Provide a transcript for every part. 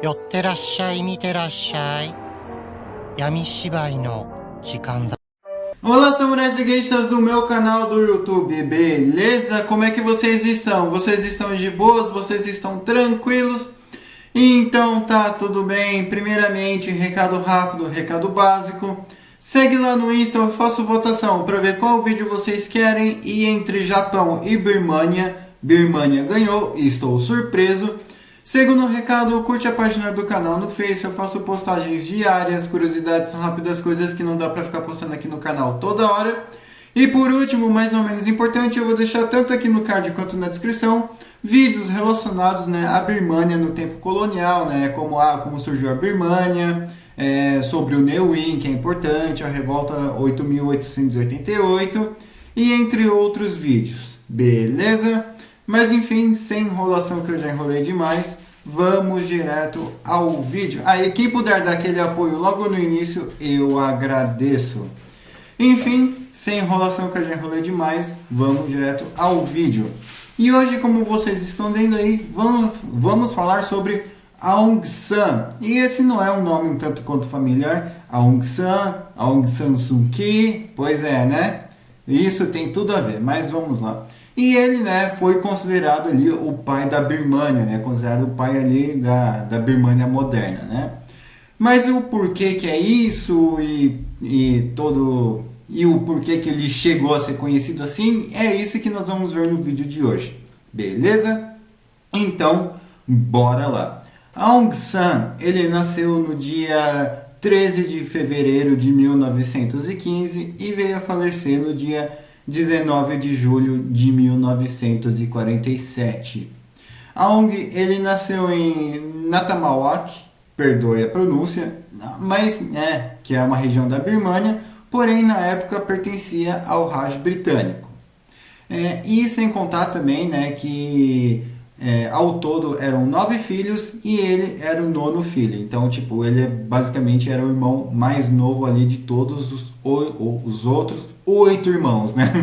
寄ってらっしゃい、見てらっしゃい。闇芝居の時間だ。 Olá, samurais e geishas do meu canal do YouTube, beleza? Como é que vocês estão? Vocês estão de boas? Vocês estão tranquilos? Então tá tudo bem. Primeiramente, recado rápido, recado básico. Segue lá no Insta, eu faço votação para ver qual vídeo vocês querem. E entre Japão e Birmania, Birmania ganhou, estou surpreso. Segundo recado, curte a página do canal no Face, eu faço postagens diárias, curiosidades rápidas, coisas que não dá pra ficar postando aqui no canal toda hora. E por último, mas não menos importante, eu vou deixar tanto aqui no card quanto na descrição, vídeos relacionados, né, à Birmania no tempo colonial, né, como surgiu a Birmania, sobre o Neuin, que é importante, a revolta 8.888, e entre outros vídeos, beleza? Mas enfim, sem enrolação que eu já enrolei demais, vamos direto ao vídeo. Aí quem puder dar aquele apoio logo no início, eu agradeço. Enfim, sem enrolação que eu já enrolei demais, vamos direto ao vídeo. E hoje, como vocês estão vendo aí, vamos falar sobre Aung San. E esse não é um nome um tanto quanto familiar. Aung San, Aung San Suu Kyi, pois é, né? Isso tem tudo a ver, mas vamos lá. E ele, né, foi considerado ali o pai da Birmania, né, considerado o pai ali da Birmania moderna, né. Mas o porquê que é isso e o porquê que ele chegou a ser conhecido assim, é isso que nós vamos ver no vídeo de hoje, beleza? Então, bora lá. Aung San, ele nasceu no dia 13 de fevereiro de 1915 e veio a falecer no dia 19 de julho de 1947. Aung, ele nasceu em Natamawak, perdoe a pronúncia, mas que é uma região da Birmania, porém na época pertencia ao Raj britânico. E sem contar também, né, que ao todo eram 9 filhos e ele era o 9º filho. Então, tipo, ele basicamente era o irmão mais novo ali de todos os outros 8 irmãos, né?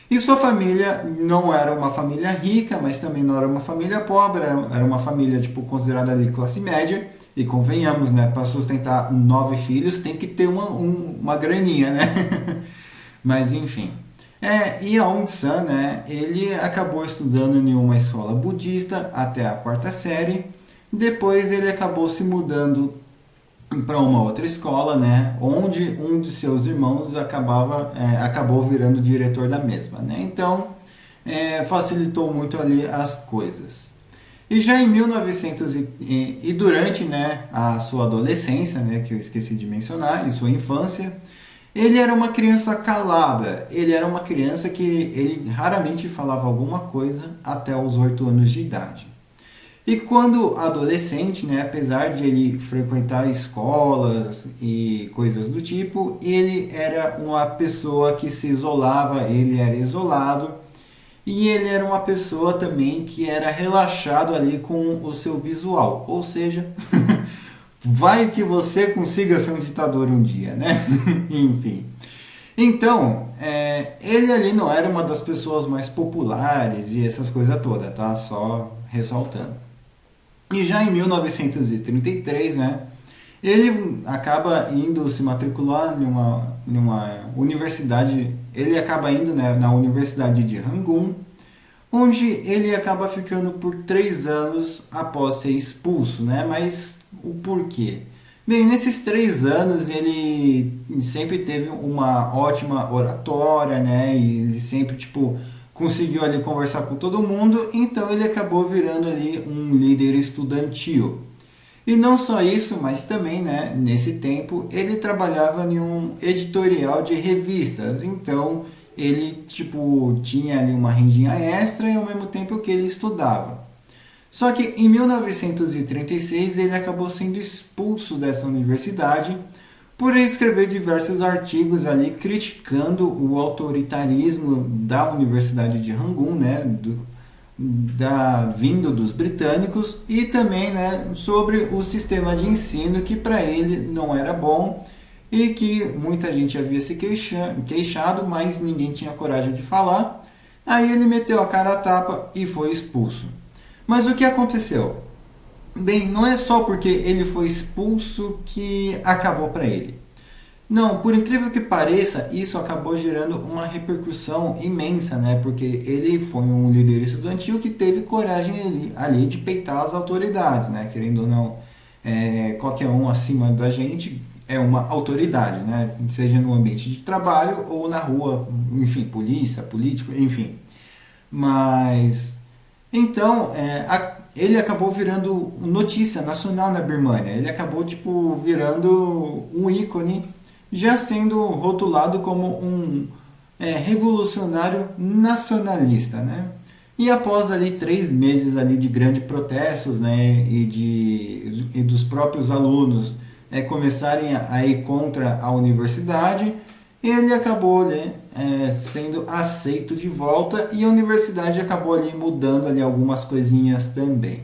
E sua família não era uma família rica, mas também não era uma família pobre, era uma família, tipo, considerada ali classe média. E convenhamos, né, para sustentar 9 filhos tem que ter uma graninha, né? Mas enfim. E Aung San, né, ele acabou estudando em uma escola budista até a 4ª série. Depois ele acabou se mudando para uma outra escola, né, onde um de seus irmãos acabou virando diretor da mesma, né? Então, facilitou muito ali as coisas. E já em 1900 e durante, né, a sua adolescência, né, que eu esqueci de mencionar, e sua infância, ele era uma criança calada. Ele era uma criança que ele raramente falava alguma coisa até os 8 anos de idade. E quando adolescente, né, apesar de ele frequentar escolas e coisas do tipo, ele era uma pessoa que se isolava, ele era isolado. E ele era uma pessoa também que era relaxado ali com o seu visual. Ou seja, vai que você consiga ser um ditador um dia, né? Enfim. Então, ele ali não era uma das pessoas mais populares e essas coisas todas, tá? Só ressaltando. E já em 1933, né, ele acaba indo se matricular numa universidade, ele acaba indo, né, na Universidade de Rangoon, onde ele acaba ficando por 3 anos após ser expulso, né? Mas o porquê? Bem, nesses 3 anos ele sempre teve uma ótima oratória, né? E ele sempre, tipo, conseguiu ali conversar com todo mundo, então ele acabou virando ali um líder estudantil. E não só isso, mas também, né, nesse tempo, ele trabalhava em um editorial de revistas, então ele, tipo, tinha ali uma rendinha extra e ao mesmo tempo que ele estudava. Só que em 1936 ele acabou sendo expulso dessa universidade por escrever diversos artigos ali criticando o autoritarismo da Universidade de Rangoon, né, vindo dos britânicos, e também, né, sobre o sistema de ensino que para ele não era bom e que muita gente havia se queixado, mas ninguém tinha coragem de falar. Aí ele meteu a cara a tapa e foi expulso. Mas o que aconteceu? Bem, não é só porque ele foi expulso que acabou para ele. Não, por incrível que pareça, isso acabou gerando uma repercussão imensa, né? Porque ele foi um líder estudantil que teve coragem ali de peitar as autoridades, né? Querendo ou não, qualquer um acima da gente é uma autoridade, né? Seja no ambiente de trabalho ou na rua, enfim, polícia, político, enfim. Mas então, ele acabou virando notícia nacional na Birmânia. Ele acabou tipo virando um ícone, já sendo rotulado como um revolucionário nacionalista, né? E após ali 3 meses ali de grandes protestos, né, e dos próprios alunos começarem a ir contra a universidade, ele acabou, né, sendo aceito de volta e a universidade acabou ali mudando ali algumas coisinhas também.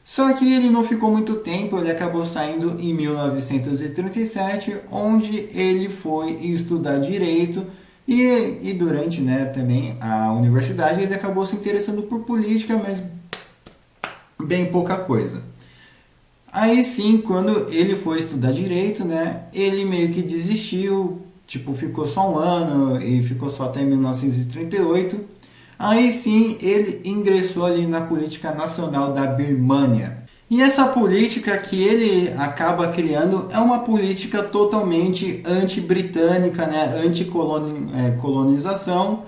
Só que ele não ficou muito tempo, ele acabou saindo em 1937, onde ele foi estudar direito e durante, né, também a universidade ele acabou se interessando por política, mas bem pouca coisa. Aí sim, quando ele foi estudar direito, né, ele meio que desistiu, tipo, ficou só um ano e ficou só até 1938. Aí sim, ele ingressou ali na política nacional da Birmânia. E essa política que ele acaba criando é uma política totalmente anti-britânica, né, anti-colonização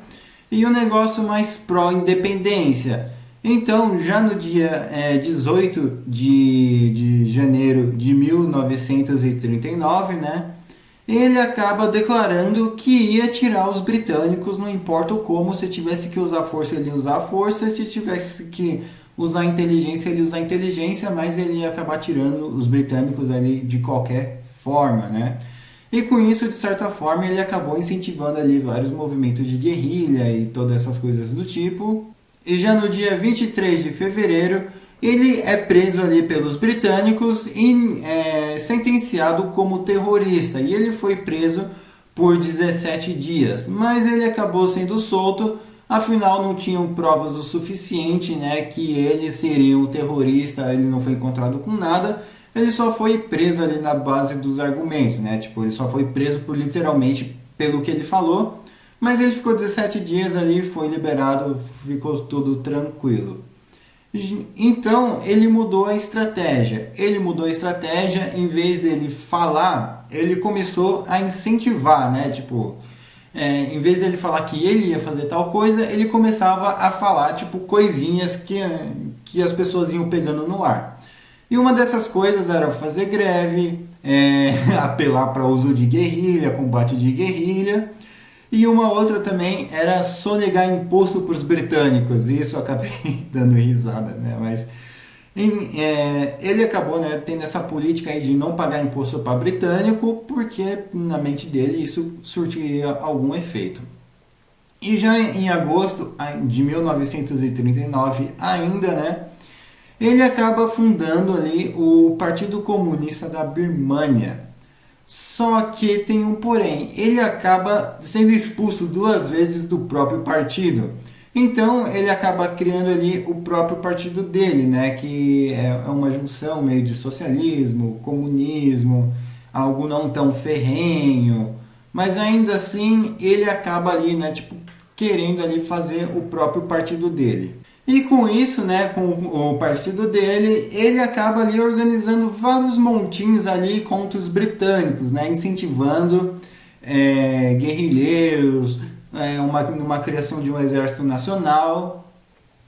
e um negócio mais pró-independência. Então, já no dia 18 de janeiro de 1939, né, ele acaba declarando que ia tirar os britânicos, não importa como, se tivesse que usar força, ele ia usar força, se tivesse que usar inteligência, ele ia usar inteligência, mas ele ia acabar tirando os britânicos ali de qualquer forma, né? E com isso, de certa forma, ele acabou incentivando ali vários movimentos de guerrilha e todas essas coisas do tipo. E já no dia 23 de fevereiro, ele é preso ali pelos britânicos e sentenciado como terrorista. E ele foi preso por 17 dias. Mas ele acabou sendo solto, afinal não tinham provas o suficiente, né, que ele seria um terrorista. Ele não foi encontrado com nada. Ele só foi preso ali na base dos argumentos, né? Tipo, ele só foi preso por literalmente pelo que ele falou. Mas ele ficou 17 dias ali, foi liberado, ficou tudo tranquilo. Então, ele mudou a estratégia. Em vez dele falar, ele começou a incentivar, né? Tipo, em vez dele falar que ele ia fazer tal coisa, ele começava a falar, tipo, coisinhas que as pessoas iam pegando no ar. E uma dessas coisas era fazer greve, apelar para uso de guerrilha, combate de guerrilha. E uma outra também era sonegar imposto para os britânicos. Isso eu acabei dando risada, né? Mas ele acabou, né, tendo essa política aí de não pagar imposto para britânico, porque na mente dele isso surtiria algum efeito. E já em agosto de 1939 ainda, né, ele acaba fundando ali o Partido Comunista da Birmânia. Só que tem um porém, ele acaba sendo expulso 2 vezes do próprio partido. Então ele acaba criando ali o próprio partido dele, né? Que é uma junção meio de socialismo, comunismo, algo não tão ferrenho. Mas ainda assim ele acaba ali, né? Tipo, querendo ali fazer o próprio partido dele. E com isso, né, com o partido dele, ele acaba ali organizando vários montinhos ali contra os britânicos, né, incentivando guerrilheiros, uma criação de um exército nacional.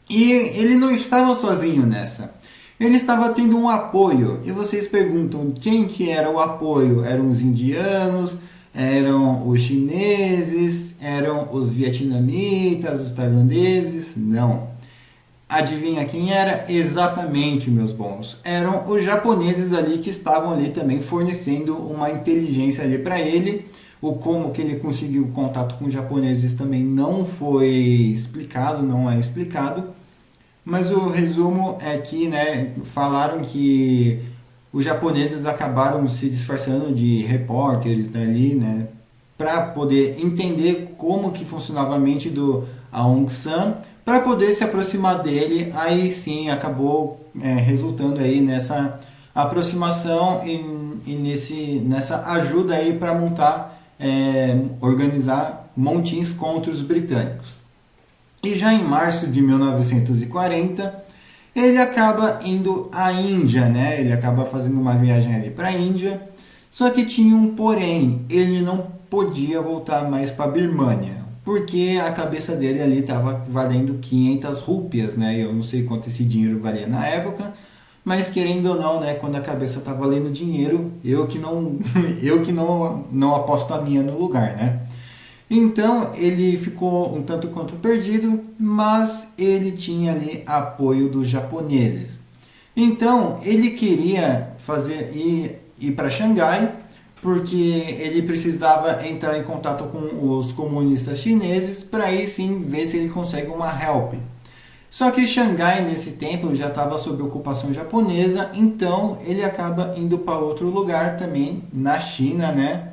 E ele não estava sozinho nessa. Ele estava tendo um apoio. E vocês perguntam quem que era o apoio? Eram os indianos? Eram os chineses? Eram os vietnamitas? Os tailandeses? Não. Adivinha quem era? Exatamente, meus bons. Eram os japoneses ali que estavam ali também fornecendo uma inteligência ali para ele. O como que ele conseguiu contato com os japoneses também não foi explicado, não é explicado. Mas o resumo é que, né, falaram que os japoneses acabaram se disfarçando de repórteres ali, né, para poder entender como que funcionava a mente do Aung San, para poder se aproximar dele. Aí sim acabou resultando aí nessa aproximação e nessa ajuda aí para montar, organizar montins contra os britânicos. E já em março de 1940, ele acaba indo à Índia, né? Ele acaba fazendo uma viagem ali para a Índia, só que tinha um porém, ele não podia voltar mais para a Birmânia, porque a cabeça dele ali estava valendo 500 rúpias, né? Eu não sei quanto esse dinheiro valia na época, mas querendo ou não, né? Quando a cabeça está valendo dinheiro, eu que não aposto a minha no lugar, né? Então ele ficou um tanto quanto perdido, mas ele tinha ali apoio dos japoneses. Então ele queria ir para Xangai, porque ele precisava entrar em contato com os comunistas chineses para aí sim ver se ele consegue uma help. Só que Xangai nesse tempo já estava sob ocupação japonesa, então ele acaba indo para outro lugar também na China, né?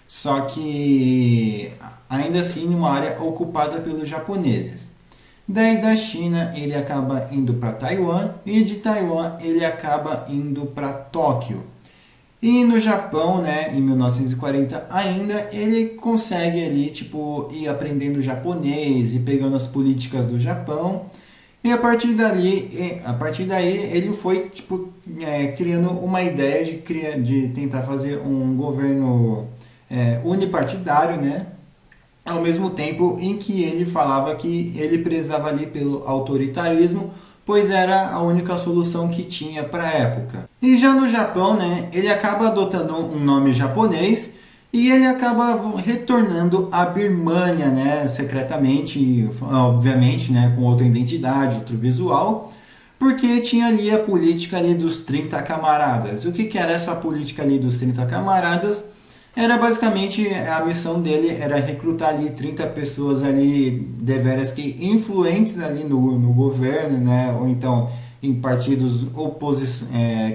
Só que ainda assim em uma área ocupada pelos japoneses. Daí da China ele acaba indo para Taiwan e de Taiwan ele acaba indo para Tóquio. E no Japão, né, em 1940 ainda, ele consegue ali, tipo, ir aprendendo japonês e pegando as políticas do Japão. E a partir daí ele foi, tipo, criando uma ideia de tentar fazer um governo unipartidário, né? Ao mesmo tempo em que ele falava que ele prezava ali pelo autoritarismo, pois era a única solução que tinha para a época. E já no Japão, né, ele acaba adotando um nome japonês e ele acaba retornando à Birmânia, né, secretamente, obviamente, né, com outra identidade, outro visual, porque tinha ali a política ali dos 30 camaradas. O que era essa política ali dos 30 camaradas? Era basicamente, a missão dele era recrutar ali 30 pessoas ali deveras que influentes ali no governo, né? Ou então em partidos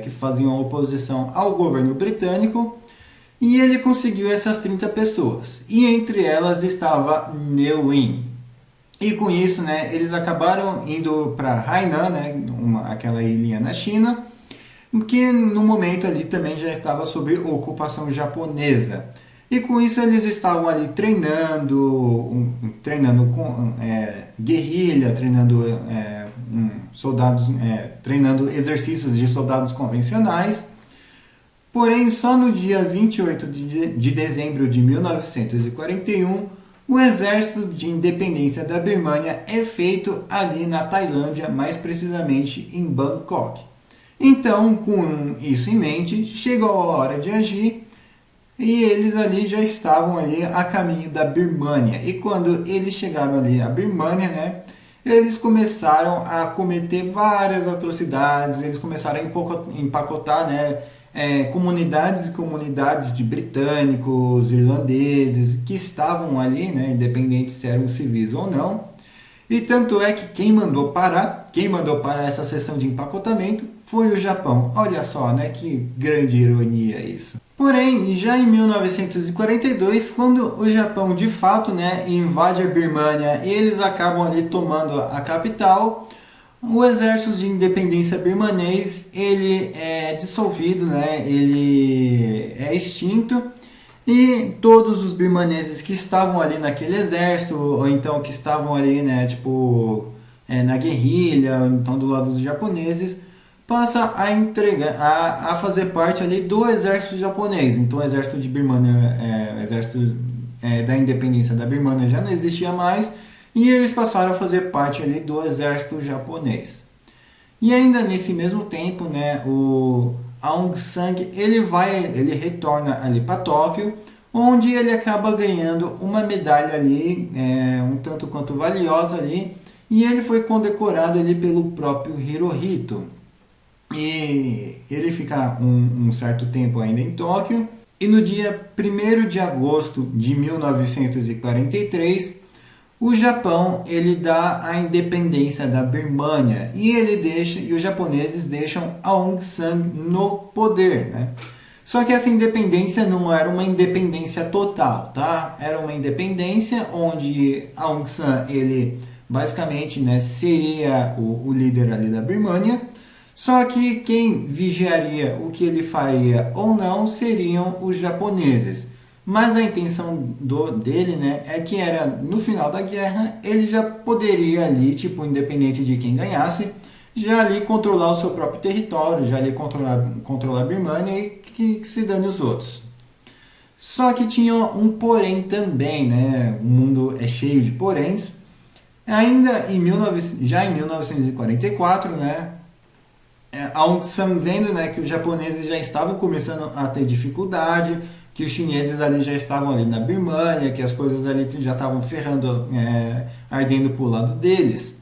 que faziam oposição ao governo britânico. E ele conseguiu essas 30 pessoas. E entre elas estava Ne Win. E com isso, né, eles acabaram indo para Hainan, né, aquela ilha na China, que no momento ali também já estava sob ocupação japonesa. E com isso eles estavam ali treinando com guerrilha, treinando exercícios de soldados convencionais. Porém, só no dia 28 de dezembro de 1941, o Exército de Independência da Birmânia é feito ali na Tailândia, mais precisamente em Bangkok. Então, com isso em mente, chegou a hora de agir e eles ali já estavam ali a caminho da Birmânia. E quando eles chegaram ali à Birmânia, né, eles começaram a cometer várias atrocidades, eles começaram a empacotar, né, comunidades e comunidades de britânicos, irlandeses, que estavam ali, né, independente se eram civis ou não. E tanto é que quem mandou parar essa sessão de empacotamento foi o Japão. Olha só, né, que grande ironia isso. Porém, já em 1942, quando o Japão de fato, né, invade a Birmânia e eles acabam ali tomando a capital, o Exército de Independência Birmanês ele é dissolvido, né, ele é extinto. E todos os birmaneses que estavam ali naquele exército, ou então que estavam ali, né, tipo, na guerrilha, ou então do lado dos japoneses, passa a fazer parte ali do exército japonês. Então o exército de Birmania, o exército da independência da Birmania já não existia mais, e eles passaram a fazer parte ali do exército japonês. E ainda nesse mesmo tempo, né, o Aung San ele retorna ali para Tóquio, onde ele acaba ganhando uma medalha ali, um tanto quanto valiosa ali, e ele foi condecorado ali pelo próprio Hirohito. E ele fica um certo tempo ainda em Tóquio, e no dia 1º de agosto de 1943, o Japão ele dá a independência da Birmânia e os japoneses deixam Aung San no poder, né? Só que essa independência não era uma independência total, tá? Era uma independência onde Aung San ele basicamente, né, seria o líder ali da Birmânia. Só que quem vigiaria o que ele faria ou não seriam os japoneses. Mas a intenção dele, né, é que era no final da guerra ele já poderia ali, tipo, independente de quem ganhasse, já ali controlar o seu próprio território, já ali controlar a Birmania e que se dane os outros. Só que tinha um porém também, né? O mundo é cheio de poréns. Ainda já em 1944, né? Aung San vendo, né, que os japoneses já estavam começando a ter dificuldade, que os chineses ali já estavam ali na Birmania, que as coisas ali já estavam ferrando, ardendo pro lado deles.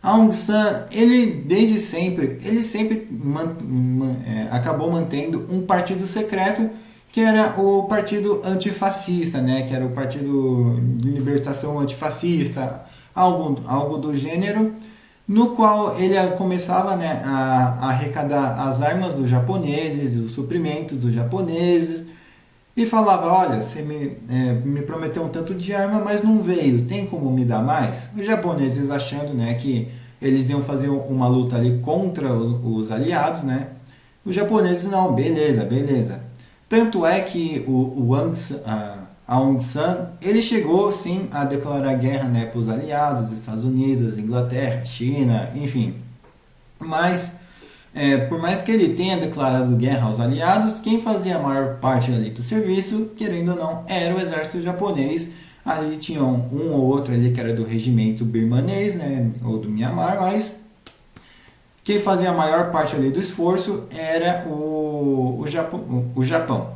Aung San, ele desde sempre, acabou mantendo um partido secreto, que era o partido antifascista, né, que era o partido de libertação antifascista, algo do gênero, no qual ele começava, né, a arrecadar as armas dos japoneses, os suprimentos dos japoneses, e falava, olha, você me prometeu um tanto de arma, mas não veio, tem como me dar mais? Os japoneses achando, né, que eles iam fazer uma luta ali contra os aliados, né? Os japoneses, não, beleza. Tanto é que Aung San, ele chegou sim a declarar guerra, né, para os aliados, Estados Unidos, Inglaterra, China, enfim. Mas, por mais que ele tenha declarado guerra aos aliados, quem fazia a maior parte ali do serviço, querendo ou não, era o exército japonês. Ali tinham um ou outro ali que era do regimento birmanês, né, ou do Myanmar, mas quem fazia a maior parte ali do esforço era o Japão.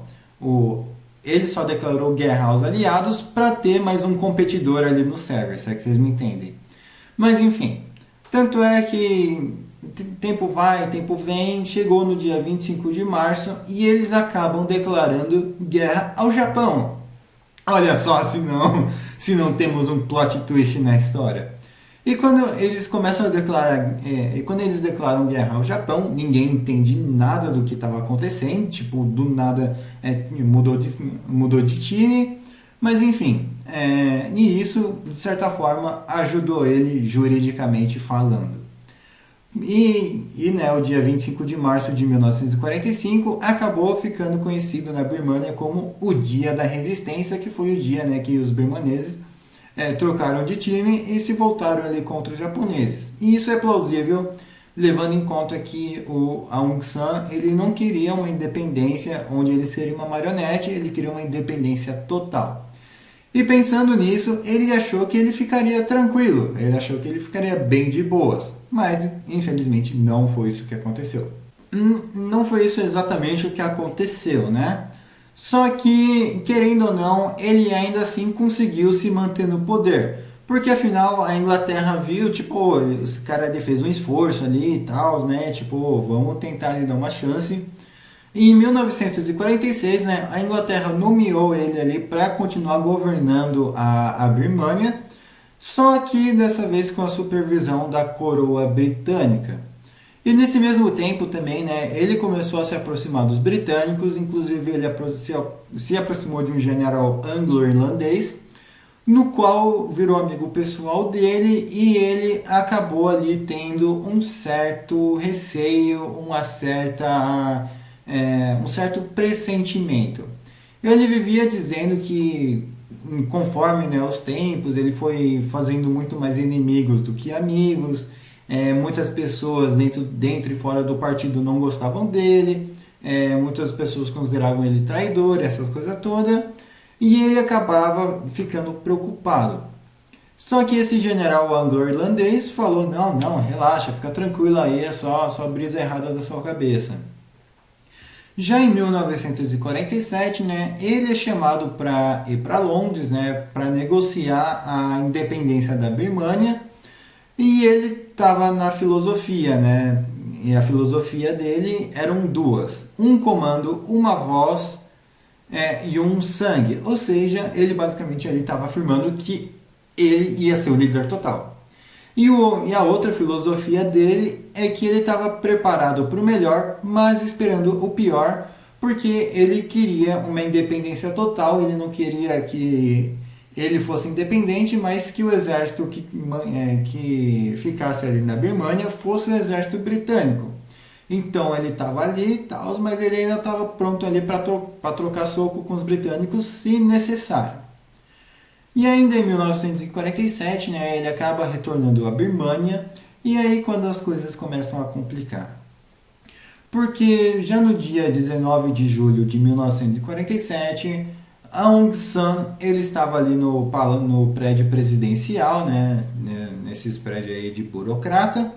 Ele só declarou guerra aos aliados para ter mais um competidor ali no server, se é que vocês me entendem. Mas enfim, tanto é que tempo vai, tempo vem, chegou no dia 25 de março e eles acabam declarando guerra ao Japão. Olha só se não temos um plot twist na história. E quando eles começam a declarar, quando eles declaram guerra ao Japão, ninguém entende nada do que estava acontecendo, tipo, do nada mudou de time, mas enfim, e isso, de certa forma, ajudou ele juridicamente falando. Né, o dia 25 de março de 1945 acabou ficando conhecido na Birmania como o Dia da Resistência, que foi o dia, né, que os birmaneses trocaram de time e se voltaram ali contra os japoneses. E isso é plausível, levando em conta que o Aung San ele não queria uma independência onde ele seria uma marionete, ele queria uma independência total. E pensando nisso, ele achou que ele ficaria tranquilo, ele achou que ele ficaria bem de boas, mas infelizmente não foi isso que aconteceu. Não foi isso exatamente o que aconteceu, né? Só que, querendo ou não, ele ainda assim conseguiu se manter no poder. Porque afinal a Inglaterra viu, tipo, esse cara fez um esforço ali e tal, né? Tipo, vamos tentar lhe dar uma chance. E em 1946, né, a Inglaterra nomeou ele ali para continuar governando a Birmania, só que dessa vez com a supervisão da coroa britânica. E nesse mesmo tempo também, né, ele começou a se aproximar dos britânicos, inclusive ele se aproximou de um general anglo-irlandês, no qual virou amigo pessoal dele e ele acabou ali tendo um certo receio, um certo pressentimento. Ele vivia dizendo que, conforme, né, os tempos, ele foi fazendo muito mais inimigos do que amigos. Muitas pessoas dentro e fora do partido não gostavam dele. Muitas pessoas consideravam ele traidor, essas coisas todas. E ele acabava ficando preocupado. Só que esse general anglo-irlandês falou, não, relaxa, fica tranquilo aí, é só brisa errada da sua cabeça. Já em 1947, né, ele é chamado para ir para Londres, né, para negociar a independência da Birmania, e ele estava na filosofia, né, e a filosofia dele eram duas: um comando, uma voz e um sangue, ou seja, ele basicamente estava afirmando que ele ia ser o líder total. E a outra filosofia dele é que ele estava preparado para o melhor, mas esperando o pior, porque ele queria uma independência total, ele não queria que ele fosse independente, mas que o exército que ficasse ali na Birmania fosse o exército britânico. Então ele estava ali e tal, mas ele ainda estava pronto ali para trocar soco com os britânicos se necessário. E ainda em 1947, né, ele acaba retornando à Birmânia, e aí quando as coisas começam a complicar. Porque já no dia 19 de julho de 1947, Aung San ele estava ali no prédio presidencial, né, nesses prédios aí de burocrata,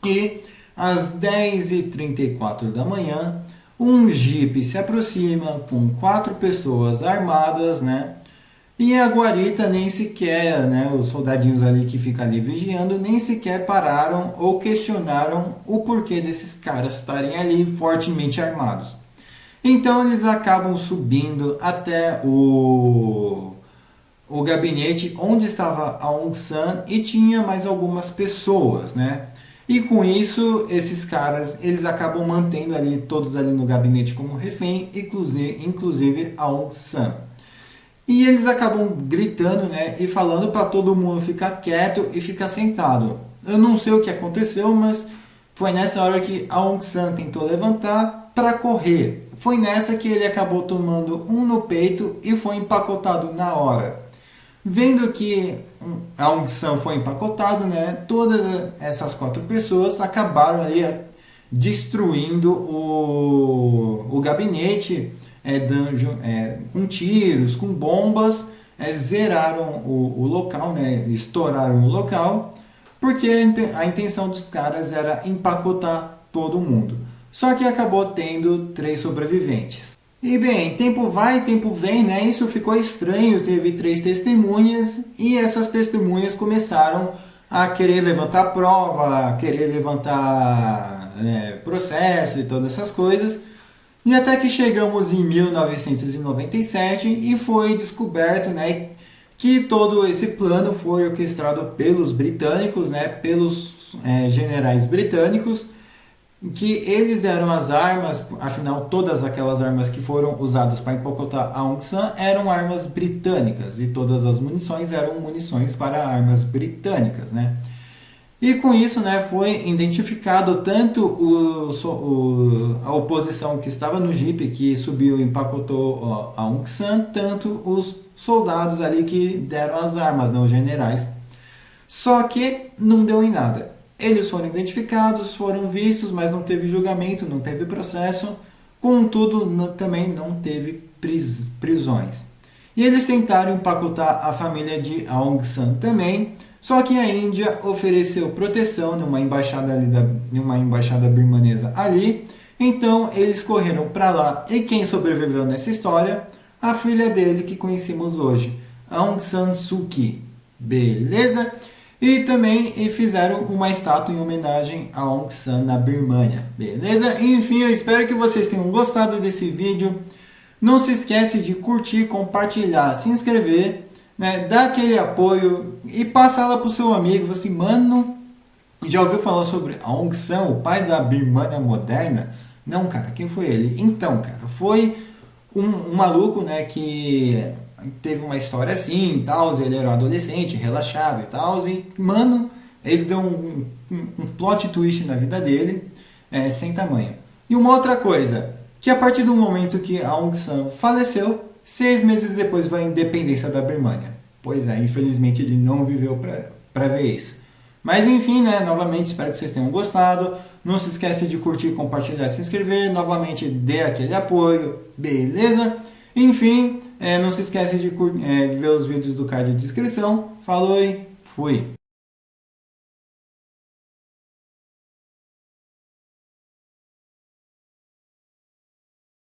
e às 10h34 da manhã, um jipe se aproxima com 4 pessoas armadas, né? E a guarita nem sequer, né, os soldadinhos ali que ficam ali vigiando, nem sequer pararam ou questionaram o porquê desses caras estarem ali fortemente armados. Então eles acabam subindo até o gabinete onde estava a Aung San e tinha mais algumas pessoas, né? E com isso, esses caras, eles acabam mantendo ali, todos ali no gabinete como refém, inclusive a Aung San. E eles acabam gritando, né, e falando para todo mundo ficar quieto e ficar sentado. Eu não sei o que aconteceu, mas foi nessa hora que a Aung San tentou levantar para correr. Foi nessa que ele acabou tomando um no peito e foi empacotado na hora. Vendo que a Aung San foi empacotado, né, todas essas 4 pessoas acabaram ali destruindo o gabinete, com tiros, com bombas, zeraram o local, né, estouraram o local, porque a intenção dos caras era empacotar todo mundo. Só que acabou tendo 3 sobreviventes. E bem, tempo vai, tempo vem, né? Isso ficou estranho, teve 3 testemunhas e essas testemunhas começaram a querer levantar prova, a querer levantar processo e todas essas coisas. E até que chegamos em 1997 e foi descoberto, né, que todo esse plano foi orquestrado pelos britânicos, né, pelos generais britânicos, que eles deram as armas, afinal todas aquelas armas que foram usadas para empacotar a Aung San eram armas britânicas e todas as munições eram munições para armas britânicas, né? E com isso, né, foi identificado tanto a oposição que estava no jipe, que subiu e empacotou a Aung San, tanto os soldados ali que deram as armas, né, os generais. Só que não deu em nada. Eles foram identificados, foram vistos, mas não teve julgamento, não teve processo. Contudo, também não teve prisões. E eles tentaram empacotar a família de Aung San também, só que a Índia ofereceu proteção numa embaixada birmanesa ali. Então eles correram para lá. E quem sobreviveu nessa história? A filha dele que conhecemos hoje, Aung San Suu Kyi. Beleza? E também fizeram uma estátua em homenagem a Aung San na Birmânia. Beleza? Enfim, eu espero que vocês tenham gostado desse vídeo. Não se esquece de curtir, compartilhar, se inscrever, né? Dar aquele apoio e passar lá pro seu amigo. Assim, mano, já ouviu falar sobre Aung San, o pai da Birmânia moderna? Não, cara, quem foi ele? Então, cara, foi um maluco, né, que teve uma história assim e tal, ele era um adolescente, relaxado e tal, e, mano, ele deu um plot twist na vida dele, sem tamanho. E uma outra coisa, que a partir do momento que a Aung San faleceu, 6 meses depois veio a independência da Birmânia. Pois é, infelizmente ele não viveu para ver isso. Mas enfim, né, novamente espero que vocês tenham gostado. Não se esquece de curtir, compartilhar, se inscrever. Novamente dê aquele apoio, beleza? Enfim, não se esquece de ver os vídeos do card de descrição. Falou e fui!